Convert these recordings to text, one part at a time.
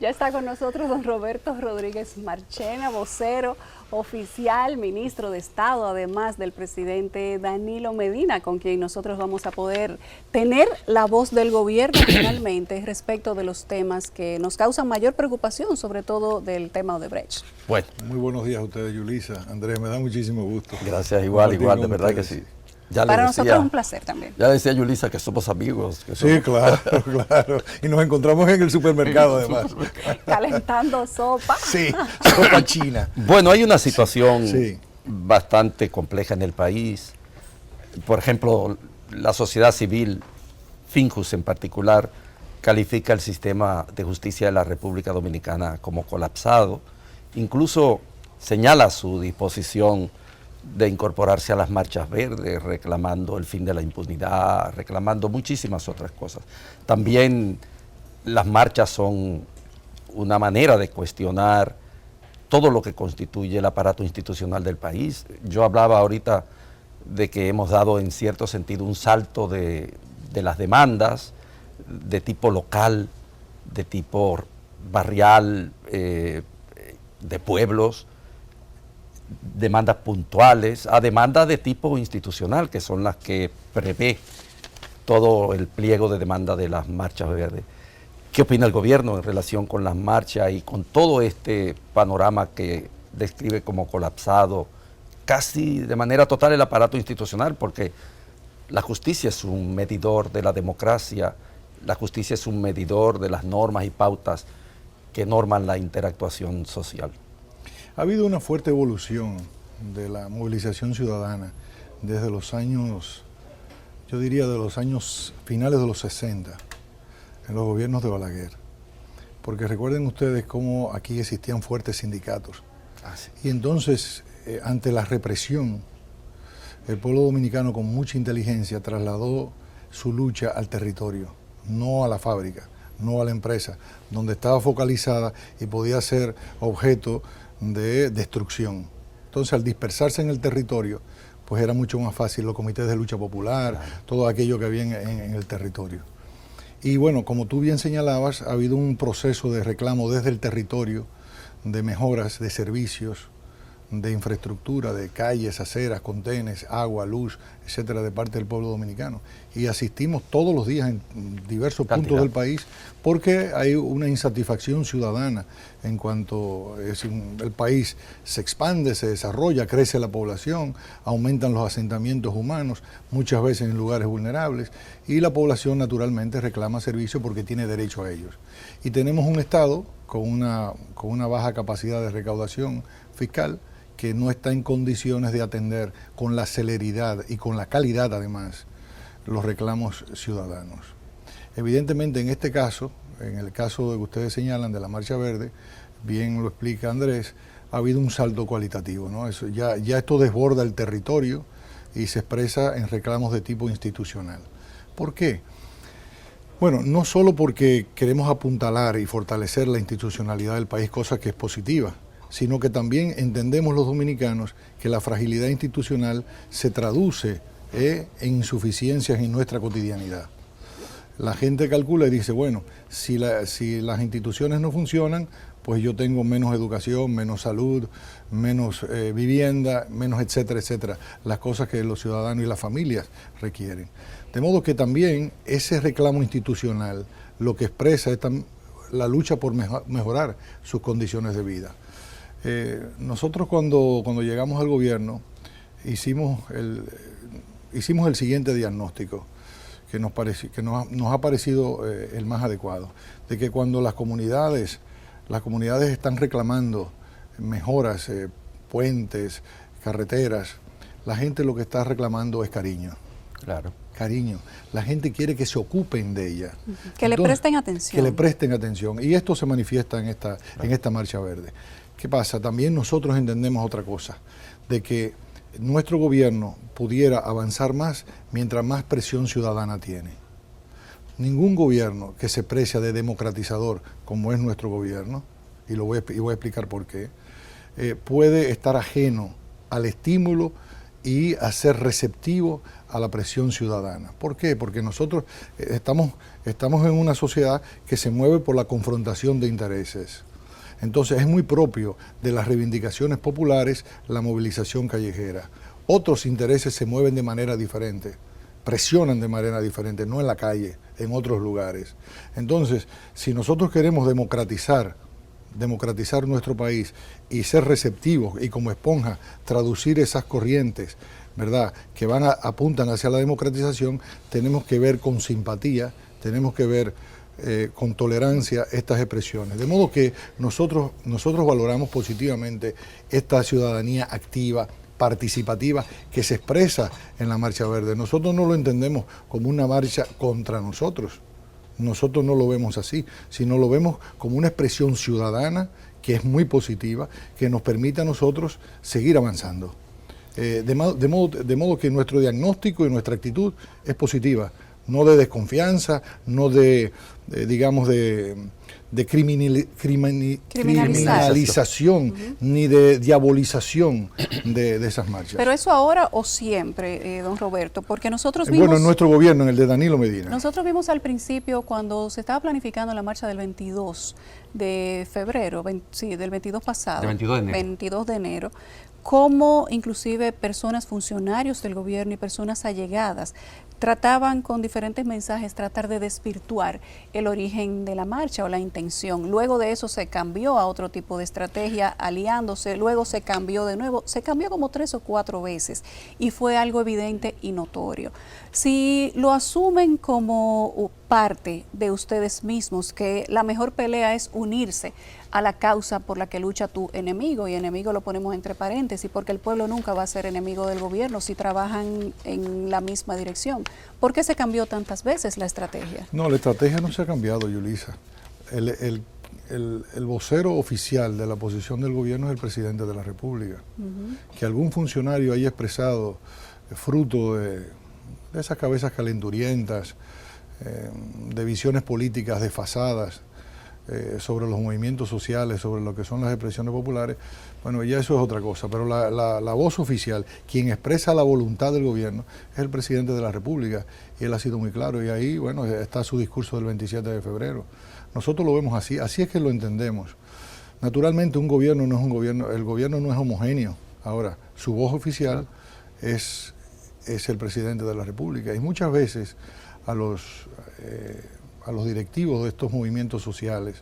Ya está con nosotros don Roberto Rodríguez Marchena, vocero oficial, ministro de Estado, además del presidente Danilo Medina, con quien nosotros vamos a poder tener la voz del gobierno finalmente respecto de los temas que nos causan mayor preocupación, sobre todo del tema Odebrecht. Bueno. Muy buenos días a ustedes, Yulisa. Andrés, me da muchísimo gusto. Gracias, igual, de verdad que sí. Ya para nosotros es un placer también. Ya decía Yulisa que somos amigos. Que sí, claro, claro. Y nos encontramos en el supermercado, además. Calentando sopa. Sí, sopa china. Bueno, hay una situación bastante compleja en el país. Por ejemplo, la sociedad civil, Finjus en particular, califica el sistema de justicia de la República Dominicana como colapsado. Incluso señala su disposición de incorporarse a las marchas verdes, reclamando el fin de la impunidad, reclamando muchísimas otras cosas. También las marchas son una manera de cuestionar todo lo que constituye el aparato institucional del país. Yo hablaba ahorita de que hemos dado en cierto sentido un salto de las demandas de tipo local, de tipo barrial, de pueblos, demandas puntuales, a demandas de tipo institucional, que son las que prevé todo el pliego de demanda de las marchas verdes. ¿Qué opina el gobierno en relación con las marchas y con todo este panorama que describe como colapsado, casi de manera total el aparato institucional? Porque la justicia es un medidor de la democracia, la justicia es un medidor de las normas y pautas que norman la interactuación social. Ha habido una fuerte evolución de la movilización ciudadana desde los años, yo diría de los años finales de los 60, en los gobiernos de Balaguer. Porque recuerden ustedes cómo aquí existían fuertes sindicatos. Y entonces, ante la represión, el pueblo dominicano con mucha inteligencia trasladó su lucha al territorio, no a la fábrica, no a la empresa, donde estaba focalizada y podía ser objeto de destrucción. Entonces, al dispersarse en el territorio, pues era mucho más fácil los comités de lucha popular, todo aquello que había en el territorio. Y bueno, como tú bien señalabas, ha habido un proceso de reclamo desde el territorio, de mejoras de servicios, de infraestructura, de calles, aceras, contenes, agua, luz, etcétera, de parte del pueblo dominicano. Y asistimos todos los días en diversos puntos del país porque hay una insatisfacción ciudadana en cuanto el país se expande, se desarrolla, crece la población, aumentan los asentamientos humanos, muchas veces en lugares vulnerables, y la población naturalmente reclama servicios porque tiene derecho a ellos. Y tenemos un Estado con una baja capacidad de recaudación fiscal, que no está en condiciones de atender con la celeridad y con la calidad además los reclamos ciudadanos. Evidentemente en este caso, en el caso de que ustedes señalan de la Marcha Verde, bien lo explica Andrés, ha habido un salto cualitativo, ¿no? Ya esto desborda el territorio y se expresa en reclamos de tipo institucional. ¿Por qué? Bueno, no solo porque queremos apuntalar y fortalecer la institucionalidad del país, cosa que es positiva, sino que también entendemos los dominicanos que la fragilidad institucional se traduce en insuficiencias en nuestra cotidianidad. La gente calcula y dice, bueno, si las instituciones no funcionan, pues yo tengo menos educación, menos salud, menos vivienda, menos etcétera, etcétera, las cosas que los ciudadanos y las familias requieren. De modo que también ese reclamo institucional lo que expresa es la lucha por mejorar sus condiciones de vida. Nosotros cuando llegamos al gobierno hicimos el siguiente diagnóstico que nos ha parecido el más adecuado, de que cuando las comunidades están reclamando mejoras, puentes, carreteras, la gente lo que está reclamando es cariño. Claro. Cariño. La gente quiere que se ocupen de ella. Que entonces, le presten atención. Que le presten atención. Y esto se manifiesta en esta Marcha Verde. ¿Qué pasa? También nosotros entendemos otra cosa, de que nuestro gobierno pudiera avanzar más mientras más presión ciudadana tiene. Ningún gobierno que se precia de democratizador, como es nuestro gobierno, y voy a explicar por qué, puede estar ajeno al estímulo y a ser receptivo a la presión ciudadana. ¿Por qué? Porque nosotros estamos en una sociedad que se mueve por la confrontación de intereses. Entonces es muy propio de las reivindicaciones populares la movilización callejera. Otros intereses se mueven de manera diferente, presionan de manera diferente, no en la calle, en otros lugares. Entonces, si nosotros queremos democratizar nuestro país y ser receptivos y como esponja traducir esas corrientes, ¿verdad?, que apuntan hacia la democratización, tenemos que ver con simpatía, tenemos que ver con tolerancia estas expresiones. De modo que nosotros valoramos positivamente esta ciudadanía activa, participativa, que se expresa en la Marcha Verde. Nosotros no lo entendemos como una marcha contra nosotros. Nosotros no lo vemos así, sino lo vemos como una expresión ciudadana que es muy positiva, que nos permite a nosotros seguir avanzando. De modo que nuestro diagnóstico y nuestra actitud es positiva, no de desconfianza, no de criminalización, ni de diabolización de esas marchas. ¿Pero eso ahora o siempre, don Roberto? Porque nosotros vimos... Bueno, en nuestro gobierno, en el de Danilo Medina. Nosotros vimos al principio, cuando se estaba planificando la marcha del 22 de febrero, del 22 pasado, 22 de enero, cómo inclusive personas, funcionarios del gobierno y personas allegadas trataban con diferentes mensajes tratar de desvirtuar el origen de la marcha o la intención. Luego de eso se cambió a otro tipo de estrategia, aliándose, luego se cambió de nuevo, se cambió como 3 o 4 veces y fue algo evidente y notorio. Si lo asumen como parte de ustedes mismos, que la mejor pelea es unirse a la causa por la que lucha tu enemigo, y enemigo lo ponemos entre paréntesis porque el pueblo nunca va a ser enemigo del gobierno si trabajan en la misma dirección. ¿Por qué se cambió tantas veces la estrategia? No, la estrategia no se ha cambiado, Yulisa. El vocero oficial de la posición del gobierno es el presidente de la República. Que algún funcionario haya expresado fruto de esas cabezas calenturientas, de visiones políticas desfasadas, sobre los movimientos sociales, sobre lo que son las expresiones populares, bueno, ya eso es otra cosa, pero la voz oficial, quien expresa la voluntad del gobierno, es el presidente de la República, y él ha sido muy claro, y ahí, bueno, está su discurso del 27 de febrero. Nosotros lo vemos así es que lo entendemos. Naturalmente un gobierno no es un gobierno, el gobierno no es homogéneo. Ahora, su voz oficial es el presidente de la República, y muchas veces a los directivos de estos movimientos sociales,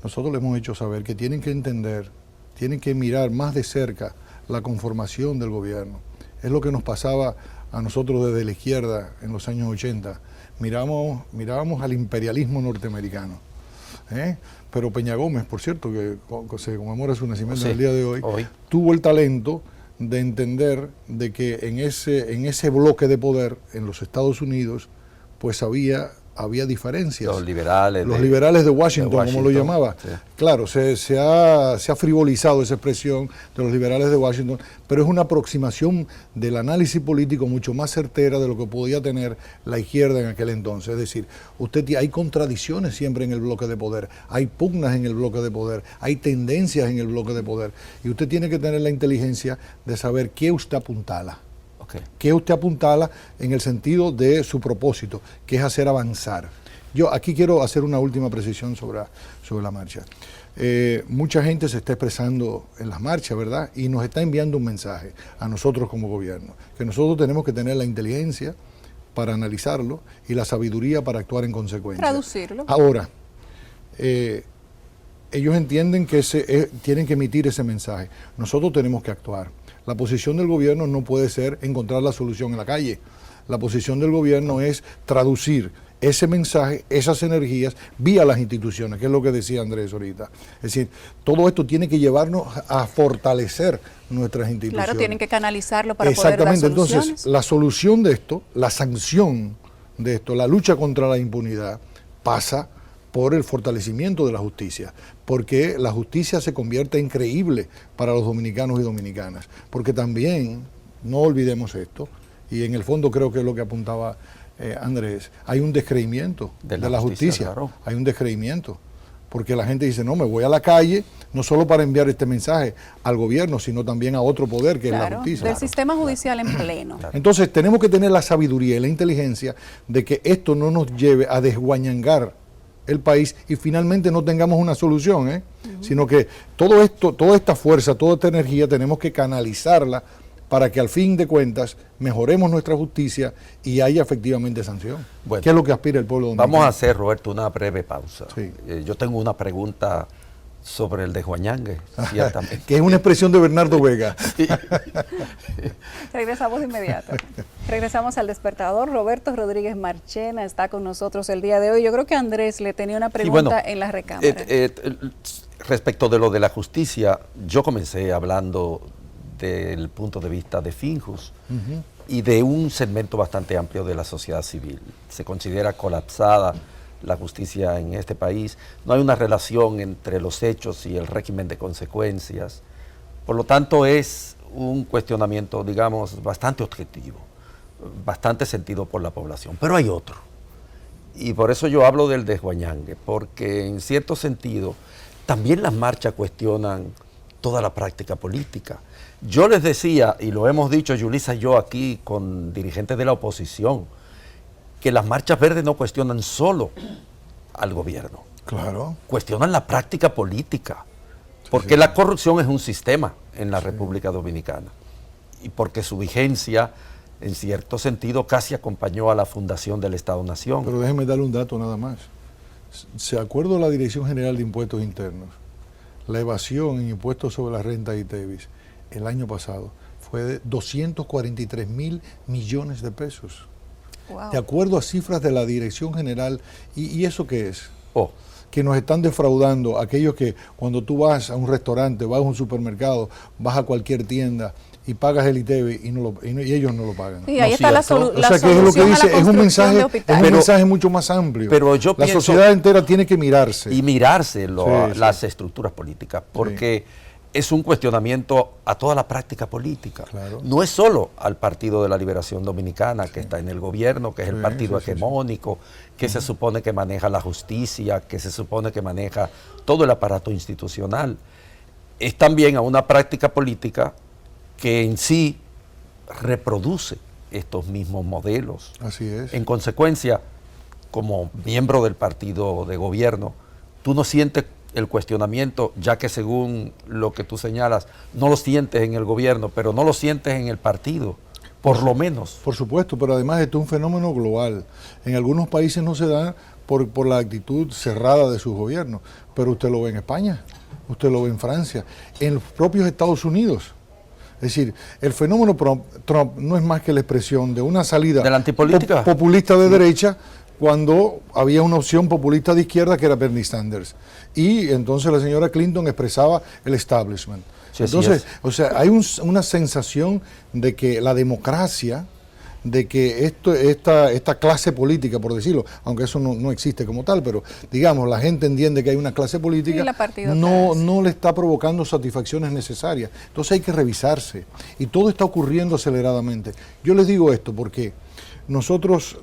nosotros les hemos hecho saber que tienen que entender, tienen que mirar más de cerca la conformación del gobierno. Es lo que nos pasaba a nosotros desde la izquierda en los años 80. Mirábamos al imperialismo norteamericano. Pero Peña Gómez, por cierto, que se conmemora su nacimiento en el día de hoy, tuvo el talento de entender de que en ese bloque de poder en los Estados Unidos, pues había diferencias. Los liberales de Washington, como lo llamaba. Sí. Claro, se ha frivolizado esa expresión de los liberales de Washington, pero es una aproximación del análisis político mucho más certera de lo que podía tener la izquierda en aquel entonces. Es decir, hay contradicciones siempre en el bloque de poder, hay pugnas en el bloque de poder, hay tendencias en el bloque de poder, y usted tiene que tener la inteligencia de saber qué usted apuntala. Que usted apuntala en el sentido de su propósito, que es hacer avanzar. Yo aquí quiero hacer una última precisión sobre la marcha. Mucha gente se está expresando en las marchas, ¿verdad? Y nos está enviando un mensaje a nosotros como gobierno, que nosotros tenemos que tener la inteligencia para analizarlo y la sabiduría para actuar en consecuencia. Traducirlo. Ahora, ellos entienden que tienen que emitir ese mensaje. Nosotros tenemos que actuar. La posición del gobierno no puede ser encontrar la solución en la calle. La posición del gobierno es traducir ese mensaje, esas energías, vía las instituciones, que es lo que decía Andrés ahorita. Es decir, todo esto tiene que llevarnos a fortalecer nuestras instituciones. Claro, tienen que canalizarlo para poder dar soluciones. Entonces, la solución de esto, la sanción de esto, la lucha contra la impunidad, pasa por el fortalecimiento de la justicia, porque la justicia se convierte en creíble para los dominicanos y dominicanas, porque también, no olvidemos esto, y en el fondo creo que es lo que apuntaba Andrés, hay un descreimiento de la justicia, claro. Hay un descreimiento. porque la gente dice, no, me voy a la calle, no solo para enviar este mensaje al gobierno, sino también a otro poder, que es la justicia. Del sistema judicial en pleno. Entonces tenemos que tener la sabiduría y la inteligencia de que esto no nos lleve a desguañangar el país y finalmente no tengamos una solución, sino que todo esto, toda esta fuerza, toda esta energía tenemos que canalizarla para que al fin de cuentas mejoremos nuestra justicia y haya efectivamente sanción. Bueno, ¿qué es lo que aspira el pueblo dominicano? Vamos a hacer, Roberto, una breve pausa. Sí. Yo tengo una pregunta sobre el desguañangue, ciertamente. Que es una expresión de Bernardo Vega. Sí. Regresamos de inmediato. Regresamos al despertador. Roberto Rodríguez Marchena está con nosotros el día de hoy. Yo creo que Andrés le tenía una pregunta en la recámara. Respecto de lo de la justicia, yo comencé hablando del punto de vista de Finjus y de un segmento bastante amplio de la sociedad civil. Se considera colapsada la justicia en este país, no hay una relación entre los hechos y el régimen de consecuencias, por lo tanto es un cuestionamiento, digamos, bastante objetivo, bastante sentido por la población, pero hay otro, y por eso yo hablo del desguañangue, porque en cierto sentido también las marchas cuestionan toda la práctica política. Yo les decía, y lo hemos dicho Yulisa y yo aquí con dirigentes de la oposición, que las marchas verdes no cuestionan solo al gobierno. Claro. Cuestionan la práctica política. Porque la corrupción es un sistema en la República Dominicana. Y porque su vigencia, en cierto sentido, casi acompañó a la fundación del Estado-Nación. Pero déjeme darle un dato nada más. De acuerdo a la Dirección General de Impuestos Internos, la evasión en impuestos sobre la renta y ITEVIS el año pasado fue de 243.000 millones de pesos. Wow. De acuerdo a cifras de la Dirección General, ¿y eso qué es? Oh. Que nos están defraudando aquellos que cuando tú vas a un restaurante, vas a un supermercado, vas a cualquier tienda y pagas el ITEVIS y ellos no lo pagan. Y ahí está la solución. O sea, que es lo que dice, es un mensaje mucho más amplio. Pero yo la pienso, sociedad entera tiene que mirarse. Y mirarse las estructuras políticas, porque es un cuestionamiento a toda la práctica política. Claro. No es solo al Partido de la Liberación Dominicana, que está en el gobierno, que es el partido hegemónico, que se supone que maneja la justicia, que se supone que maneja todo el aparato institucional. Es también a una práctica política que en sí reproduce estos mismos modelos. Así es. En consecuencia, como miembro del partido de gobierno, tú no sientes el cuestionamiento, ya que según lo que tú señalas, no lo sientes en el gobierno, pero no lo sientes en el partido, por lo menos. Por supuesto, pero además esto es un fenómeno global. En algunos países no se da por la actitud cerrada de sus gobiernos, pero usted lo ve en España, usted lo ve en Francia, en los propios Estados Unidos. Es decir, el fenómeno Trump no es más que la expresión de una salida de la antipolítica populista de derecha, cuando había una opción populista de izquierda que era Bernie Sanders. Y entonces la señora Clinton expresaba el establishment. Sí, entonces, o sea, hay una sensación de que la democracia, de que esta clase política, por decirlo, aunque eso no existe como tal, pero digamos, la gente entiende que hay una clase política, no le está provocando satisfacciones necesarias. Entonces hay que revisarse. Y todo está ocurriendo aceleradamente. Yo les digo esto porque nosotros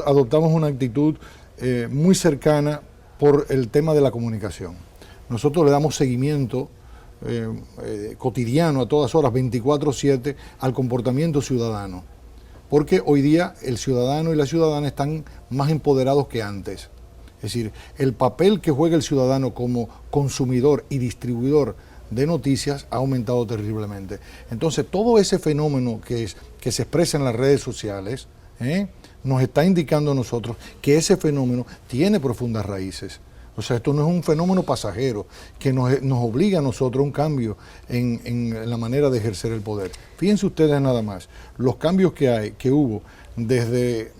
adoptamos una actitud muy cercana por el tema de la comunicación. Nosotros le damos seguimiento cotidiano a todas horas, 24/7, al comportamiento ciudadano. Porque hoy día el ciudadano y la ciudadana están más empoderados que antes. Es decir, el papel que juega el ciudadano como consumidor y distribuidor de noticias ha aumentado terriblemente. Entonces, todo ese fenómeno que se expresa en las redes sociales, nos está indicando a nosotros que ese fenómeno tiene profundas raíces. O sea, esto no es un fenómeno pasajero que nos obliga a nosotros a un cambio en la manera de ejercer el poder. Fíjense ustedes nada más, los cambios que hubo desde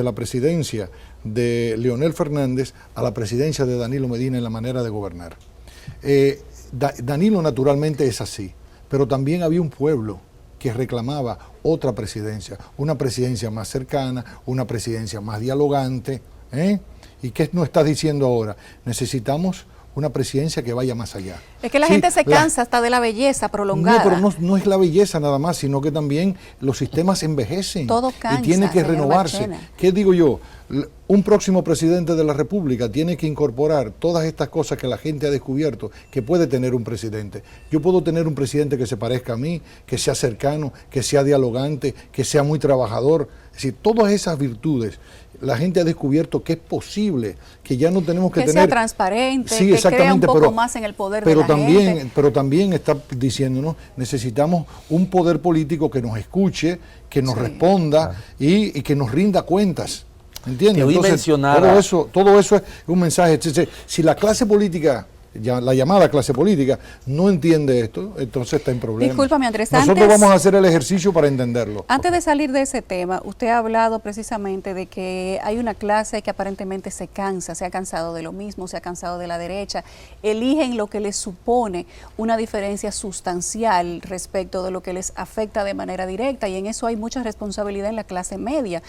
la presidencia de Leonel Fernández a la presidencia de Danilo Medina en la manera de gobernar. Danilo naturalmente es así, pero también había un pueblo que reclamaba otra presidencia, una presidencia más cercana, una presidencia más dialogante. ¿Y qué nos estás diciendo ahora? Necesitamos una presidencia que vaya más allá. Es que la gente se cansa hasta de la belleza prolongada. No, pero no es la belleza nada más, sino que también los sistemas envejecen. Todo cansa, y tiene que renovarse. Marchena. ¿Qué digo yo? Un próximo presidente de la República tiene que incorporar todas estas cosas que la gente ha descubierto que puede tener un presidente. Yo puedo tener un presidente que se parezca a mí, que sea cercano, que sea dialogante, que sea muy trabajador. Es decir, todas esas virtudes la gente ha descubierto que es posible, que ya no tenemos que tener... Que sea transparente, sí, que crea un poco más en el poder de la gente. Pero también está diciéndonos, necesitamos un poder político que nos escuche, que nos responda y que nos rinda cuentas. ¿Entiendes? Entonces, todo eso es un mensaje. Si la clase política, la llamada clase política, no entiende esto, entonces está en problemas. Discúlpame, Andrés. Nosotros vamos a hacer el ejercicio para entenderlo. Antes de salir de ese tema, usted ha hablado precisamente de que hay una clase que aparentemente se cansa, se ha cansado de lo mismo, se ha cansado de la derecha, eligen lo que les supone una diferencia sustancial respecto de lo que les afecta de manera directa, y en eso hay mucha responsabilidad en la clase media.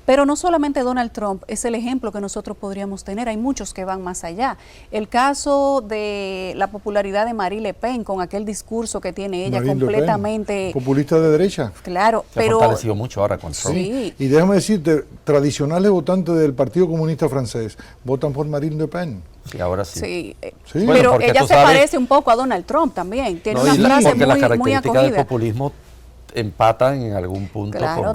Pero no solamente Donald Trump es el ejemplo que nosotros podríamos tener, hay muchos que van más allá. El caso de la popularidad de Marine Le Pen, con aquel discurso que tiene ella completamente... populista de derecha. Claro, se ha fortalecido mucho ahora con Trump. Sí, y déjame decirte, tradicionales votantes del Partido Comunista Francés votan por Marine Le Pen. Sí, ahora sí. Sí. Bueno, pero ella se parece un poco a Donald Trump también, tiene una frase muy acogida. Del populismo empatan en algún punto. Claro,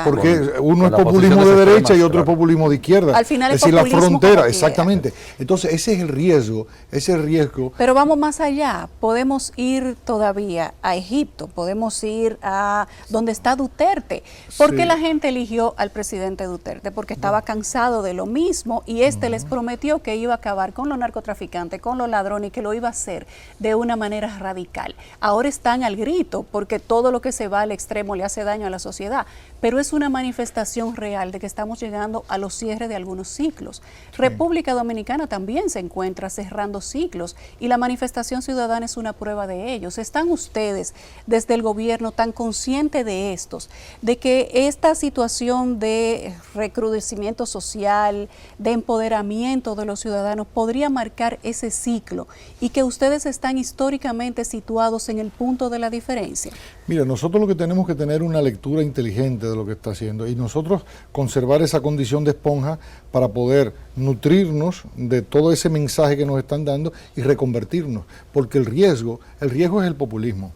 porque uno es populismo de derecha y otro es populismo de izquierda. Al final es decir, la frontera, exactamente. Entonces ese es el riesgo, Pero vamos más allá, podemos ir todavía a Egipto, podemos ir a donde está Duterte. ¿Por qué la gente eligió al presidente Duterte? Porque estaba cansado de lo mismo y les prometió que iba a acabar con los narcotraficantes, con los ladrones, y que lo iba a hacer de una manera radical. Ahora están al grito porque todo lo que se va al extremo le hace daño a la sociedad, pero es una manifestación real de que estamos llegando a los cierres de algunos ciclos. República Dominicana también se encuentra cerrando ciclos y la manifestación ciudadana es una prueba de ellos. ¿Están ustedes desde el gobierno tan conscientes de que esta situación de recrudecimiento social, de empoderamiento de los ciudadanos podría marcar ese ciclo y que ustedes están históricamente situados en el punto de la diferencia? Mira, nosotros lo que tenemos que tener una lectura inteligente de lo que está haciendo y nosotros conservar esa condición de esponja para poder nutrirnos de todo ese mensaje que nos están dando y reconvertirnos, porque el riesgo es el populismo.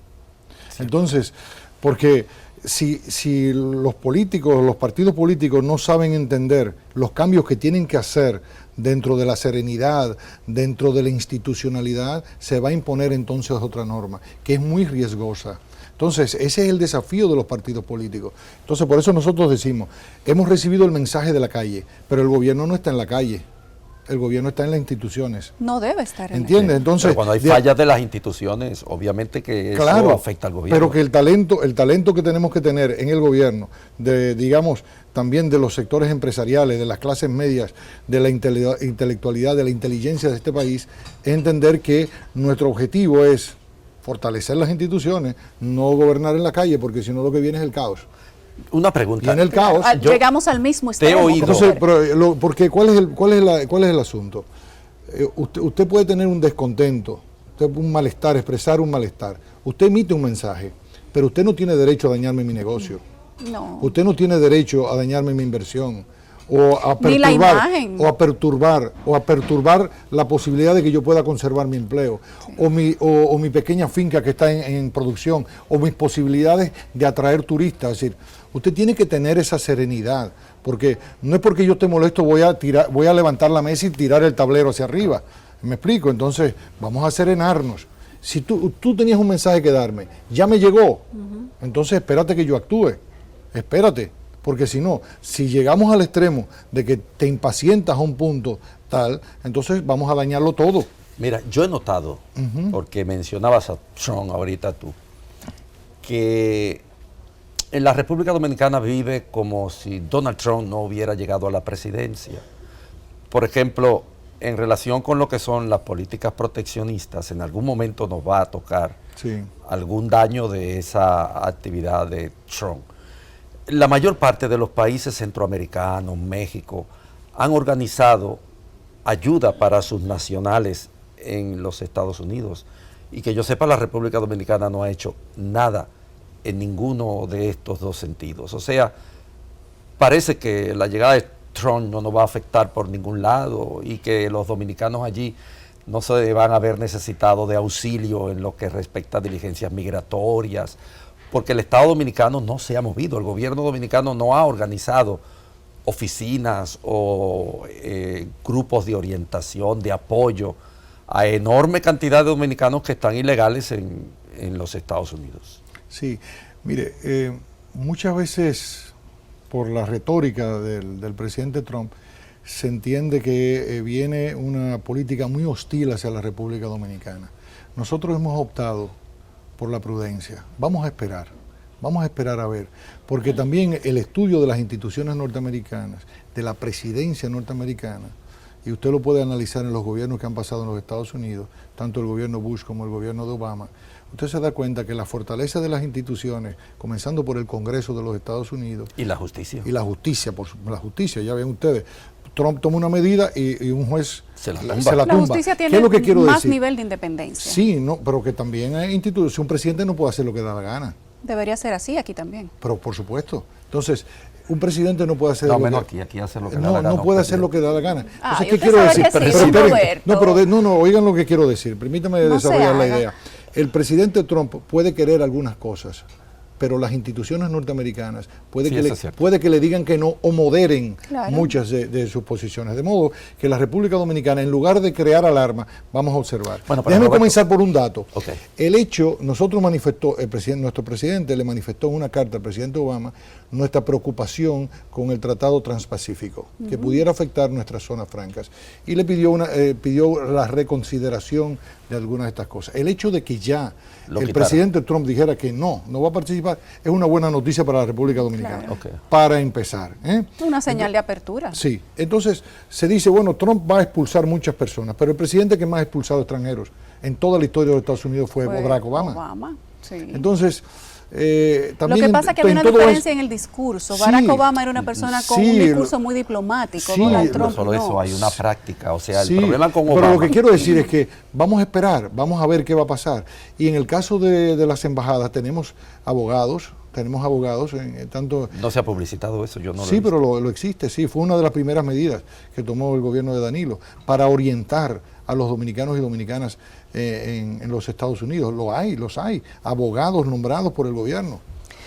Sí. Entonces, porque si los políticos, los partidos políticos no saben entender los cambios que tienen que hacer dentro de la serenidad, dentro de la institucionalidad, se va a imponer entonces otra norma, que es muy riesgosa. Entonces, ese es el desafío de los partidos políticos. Entonces, por eso nosotros decimos, hemos recibido el mensaje de la calle, pero el gobierno no está en la calle, el gobierno está en las instituciones. No debe estar en la ¿entiendes? Entonces, pero cuando hay fallas de las instituciones, obviamente que eso afecta al gobierno. Pero que el talento que tenemos que tener en el gobierno, digamos, también de los sectores empresariales, de las clases medias, de la intelectualidad, de la inteligencia de este país, es entender que nuestro objetivo es fortalecer las instituciones, no gobernar en la calle, porque si no lo que viene es el caos. Una pregunta. Y en el caos... Llegamos al mismo extremo. Entonces, porque ¿cuál es el asunto? Usted puede tener un descontento, un malestar, expresar un malestar. Usted emite un mensaje, pero usted no tiene derecho a dañarme mi negocio. No. Usted no tiene derecho a dañarme mi inversión. O a perturbar la posibilidad de que yo pueda conservar mi empleo, o mi pequeña finca que está en producción, o mis posibilidades de atraer turistas. Es decir, usted tiene que tener esa serenidad, porque no es porque yo esté molesto voy a levantar la mesa y tirar el tablero hacia arriba. ¿Me explico? Entonces, vamos a serenarnos. Si tú tenías un mensaje que darme, ya me llegó, entonces espérate que yo actúe, espérate. Porque si no, si llegamos al extremo de que te impacientas a un punto tal, entonces vamos a dañarlo todo. Mira, yo he notado, porque mencionabas a Trump ahorita tú, que en la República Dominicana vive como si Donald Trump no hubiera llegado a la presidencia. Por ejemplo, en relación con lo que son las políticas proteccionistas, en algún momento nos va a tocar algún daño de esa actividad de Trump. La mayor parte de los países centroamericanos, México, han organizado ayuda para sus nacionales en los Estados Unidos. Y que yo sepa, la República Dominicana no ha hecho nada en ninguno de estos dos sentidos. O sea, parece que la llegada de Trump no nos va a afectar por ningún lado y que los dominicanos allí no se van a ver necesitados de auxilio en lo que respecta a diligencias migratorias, porque el Estado dominicano no se ha movido, el gobierno dominicano no ha organizado oficinas o grupos de orientación, de apoyo a enorme cantidad de dominicanos que están ilegales en los Estados Unidos. Sí, mire, muchas veces por la retórica del presidente Trump se entiende que viene una política muy hostil hacia la República Dominicana. Nosotros hemos optado por la prudencia. Vamos a esperar a ver, porque también el estudio de las instituciones norteamericanas, de la presidencia norteamericana, y usted lo puede analizar en los gobiernos que han pasado en los Estados Unidos, tanto el gobierno Bush como el gobierno de Obama, usted se da cuenta que la fortaleza de las instituciones, comenzando por el Congreso de los Estados Unidos... Y la justicia. Y la justicia, ya ven ustedes. Trump toma una medida y un juez se la tumba. La justicia tiene más nivel de independencia. Sí, no, pero que también hay instituciones. Un presidente no puede hacer lo que da la gana. Debería ser así aquí también. Pero por supuesto. Entonces, un presidente no puede hacer aquí hace lo que da la gana. No puede hacer lo que da la gana. Entonces, ¿qué quiero decir? Oigan lo que quiero decir. Permítame desarrollar la idea. El presidente Trump puede querer algunas cosas, pero las instituciones norteamericanas puede que le digan que no o moderen muchas de sus posiciones. De modo que la República Dominicana, en lugar de crear alarma, vamos a observar. Bueno, déjeme comenzar por un dato. Okay. El hecho, nuestro presidente le manifestó en una carta al presidente Obama nuestra preocupación con el Tratado Transpacífico, que pudiera afectar nuestras zonas francas. Y le pidió la reconsideración de algunas de estas cosas. El hecho de que ya el presidente Trump dijera que no va a participar, es una buena noticia para la República Dominicana. Claro. Para empezar. Una señal de apertura. Sí. Entonces, se dice, bueno, Trump va a expulsar muchas personas, pero el presidente que más ha expulsado extranjeros en toda la historia de los Estados Unidos fue Barack Obama. Sí. Entonces, lo también que pasa es que había una diferencia en el discurso. Barack Obama era una persona con un discurso muy diplomático. Donald Trump no solo eso, hay una práctica. O sea, el Sí, problema con Obama... pero lo que quiero decir es que vamos a esperar, vamos a ver qué va a pasar. Y en el caso de las embajadas tenemos abogados, tanto... No se ha publicitado eso, yo no lo he Sí, visto. pero lo existe, sí, fue una de las primeras medidas que tomó el gobierno de Danilo para orientar a los dominicanos y dominicanas en los Estados Unidos. Los hay, abogados nombrados por el gobierno.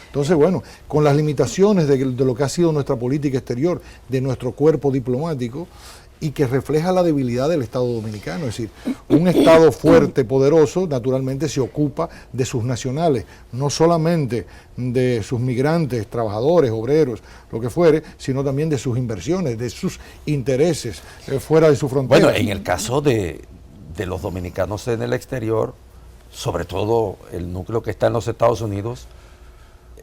Entonces, bueno, con las limitaciones de lo que ha sido nuestra política exterior, de nuestro cuerpo diplomático, y que refleja la debilidad del Estado dominicano. Es decir, un Estado fuerte, poderoso, naturalmente se ocupa de sus nacionales, no solamente de sus migrantes, trabajadores, obreros, lo que fuere, sino también de sus inversiones, de sus intereses fuera de su frontera. Bueno, en el caso de los dominicanos en el exterior, sobre todo el núcleo que está en los Estados Unidos,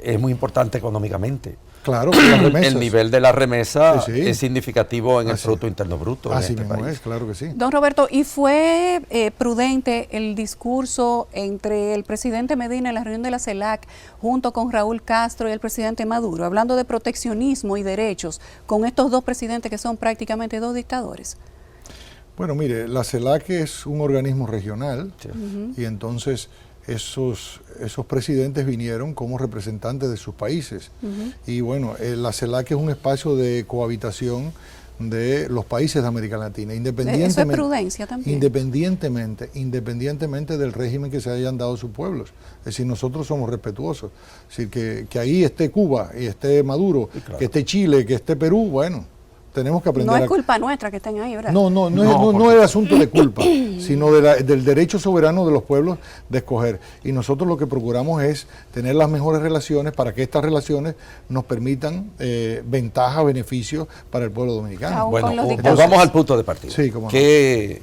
es muy importante económicamente. Claro, las remesas. El nivel de la remesa es significativo en el Producto Interno Bruto. Así en este mismo país. es, claro que sí. Don Roberto, ¿y fue prudente el discurso entre el presidente Medina en la reunión de la CELAC junto con Raúl Castro y el presidente Maduro, hablando de proteccionismo y derechos con estos dos presidentes que son prácticamente dos dictadores? Bueno, mire, la CELAC es un organismo regional y entonces esos presidentes vinieron como representantes de sus países. Y bueno, la CELAC es un espacio de cohabitación de los países de América Latina, independientemente, eso es prudencia también. Independientemente del régimen que se hayan dado sus pueblos. Es decir, nosotros somos respetuosos. Es decir, que ahí esté Cuba y esté Maduro, claro, que esté Chile, que esté Perú, bueno, tenemos que aprender. No es culpa nuestra que estén ahí, ¿verdad? No es asunto de culpa, sino del derecho soberano de los pueblos de escoger. Y nosotros lo que procuramos es tener las mejores relaciones para que estas relaciones nos permitan ventajas, beneficios para el pueblo dominicano. Bueno, volvamos al punto de partida. Sí, cómo no. Que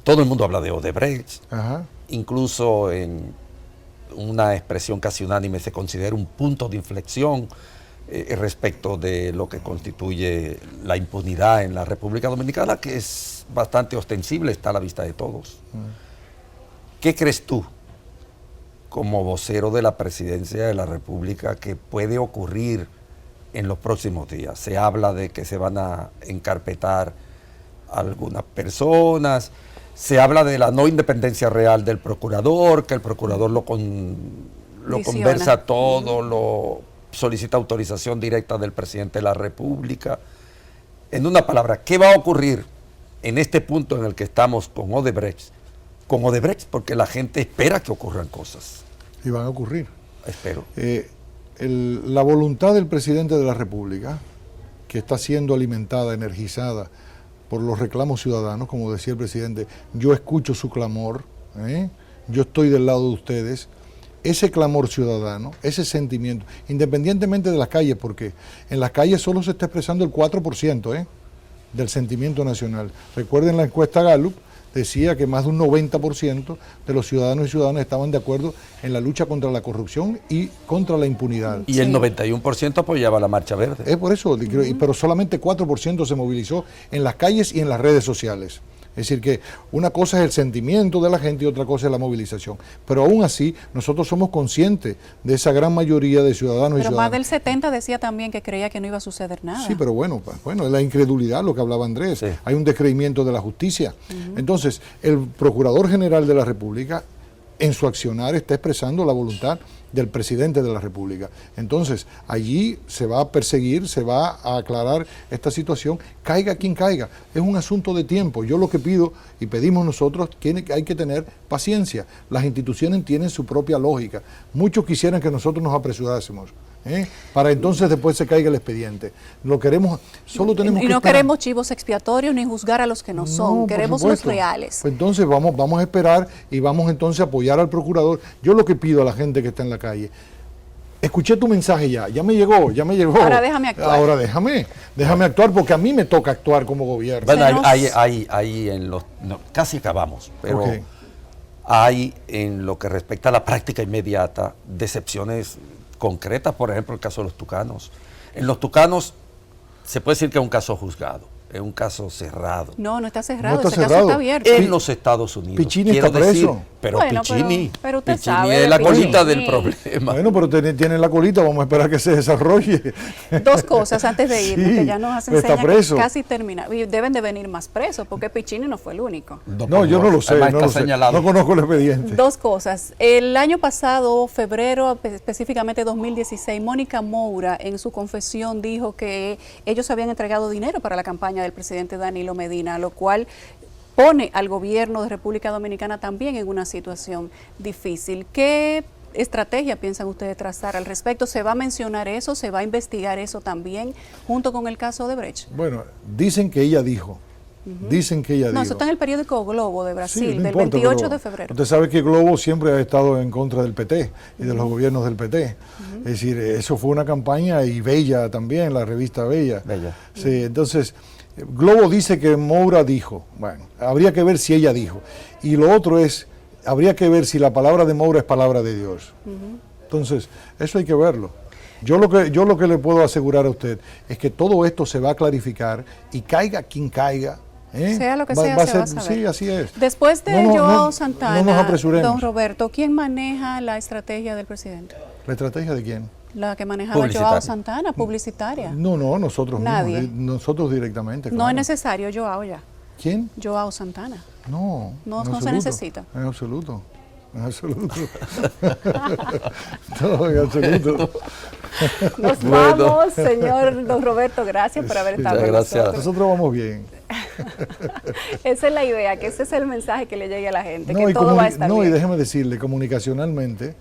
todo el mundo habla de Odebrecht, ajá, incluso en una expresión casi unánime se considera un punto de inflexión respecto de lo que constituye la impunidad en la República Dominicana, que es bastante ostensible, está a la vista de todos. ¿Qué crees tú, como vocero de la Presidencia de la República, que puede ocurrir en los próximos días? Se habla de que se van a encarpetar algunas personas, Se habla de la no independencia real del procurador, que el procurador lo conversa todo, lo solicita autorización directa del presidente de la República. En una palabra, ¿qué va a ocurrir en este punto en el que estamos con Odebrecht? Con Odebrecht, porque la gente espera que ocurran cosas. Y van a ocurrir. Espero. La voluntad del presidente de la República, que está siendo alimentada, energizada por los reclamos ciudadanos, como decía el presidente, yo escucho su clamor, yo estoy del lado de ustedes. Ese clamor ciudadano, ese sentimiento, independientemente de las calles, porque en las calles solo se está expresando el 4% del sentimiento nacional. Recuerden la encuesta Gallup, decía que más de un 90% de los ciudadanos y ciudadanas estaban de acuerdo en la lucha contra la corrupción y contra la impunidad. Y el 91% apoyaba la Marcha Verde. Es por eso, pero solamente 4% se movilizó en las calles y en las redes sociales. Es decir, que una cosa es el sentimiento de la gente y otra cosa es la movilización. Pero aún así, nosotros somos conscientes de esa gran mayoría de ciudadanos y ciudadanas. Pero más del 70% decía también que creía que no iba a suceder nada. Sí, pero bueno, es la incredulidad, lo que hablaba Andrés. Sí. Hay un descreimiento de la justicia. Entonces, el Procurador General de la República, en su accionar, está expresando la voluntad del presidente de la República. Entonces, allí se va a perseguir, se va a aclarar esta situación, caiga quien caiga. Es un asunto de tiempo. Yo lo que pido y pedimos nosotros, hay que tener paciencia. Las instituciones tienen su propia lógica. Muchos quisieran que nosotros nos apresurásemos, para entonces después se caiga el expediente. Lo queremos, solo tenemos y no queremos chivos expiatorios ni juzgar a los que no son, queremos los reales. Pues entonces vamos a esperar y vamos entonces a apoyar al procurador. Yo lo que pido a la gente que está en la calle, escuché tu mensaje ya me llegó. Ahora déjame actuar. Ahora déjame actuar, porque a mí me toca actuar como gobierno. Bueno, hay en los, casi acabamos, pero hay en lo que respecta a la práctica inmediata decepciones concretas, por ejemplo, el caso de los tucanos. En los tucanos se puede decir que es un caso juzgado, es un caso cerrado. No está cerrado, ese caso está abierto. En los Estados Unidos. Piccini está preso. Pero bueno, Piccini sabe es la colita del problema. Bueno, pero tiene la colita, vamos a esperar que se desarrolle. Dos cosas antes de irnos, que ya nos hacen señas que casi termina. Y deben de venir más presos, porque Piccini no fue el único. No, yo no lo sé, no conozco el expediente. Dos cosas. El año pasado, febrero, específicamente 2016, Mónica Moura en su confesión dijo que ellos habían entregado dinero para la campaña del presidente Danilo Medina, lo cual pone al gobierno de República Dominicana también en una situación difícil. ¿Qué estrategia piensan ustedes trazar al respecto? ¿Se va a mencionar eso? ¿Se va a investigar eso también junto con el caso de Brecht? Bueno, dicen que ella dijo. Dicen que ella dijo. No, eso está en el periódico Globo de Brasil, sí, del 28 de febrero. Usted sabe que Globo siempre ha estado en contra del PT y de los gobiernos del PT. Es decir, eso fue una campaña, y Bella también, la revista Bella. Sí, entonces, Globo dice que Moura dijo. Bueno, habría que ver si ella dijo. Y lo otro es, habría que ver si la palabra de Moura es palabra de Dios. Entonces, eso hay que verlo. Yo lo que le puedo asegurar a usted es que todo esto se va a clarificar, y caiga quien caiga. Sea lo que sea, se va a saber. Sí, así es. Después de Joao Santana, no nos apresuremos. Don Roberto, ¿quién maneja la estrategia del presidente? ¿La estrategia de quién? La que manejaba Joao Santana, publicitaria. No, nosotros Nadie. mismos, nosotros directamente. No es necesario Joao ya. ¿Quién? Joao Santana. No se necesita. En absoluto. En absoluto. No, en absoluto. Nos vamos, señor Don Roberto, gracias por haber estado con nosotros. Nosotros vamos bien. Esa es la idea, que ese es el mensaje que le llegue a la gente, que todo va a estar bien. Y déjeme decirle, comunicacionalmente,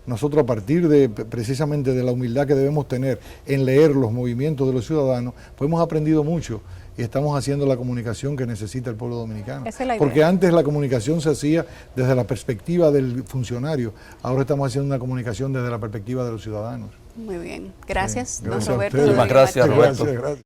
nosotros, a partir de precisamente de la humildad que debemos tener en leer los movimientos de los ciudadanos, pues hemos aprendido mucho y estamos haciendo la comunicación que necesita el pueblo dominicano. Esa es la idea. Porque antes la comunicación se hacía desde la perspectiva del funcionario, ahora estamos haciendo una comunicación desde la perspectiva de los ciudadanos. Muy bien, gracias, Sí, don Roberto. Muchas gracias, Roberto. Gracias.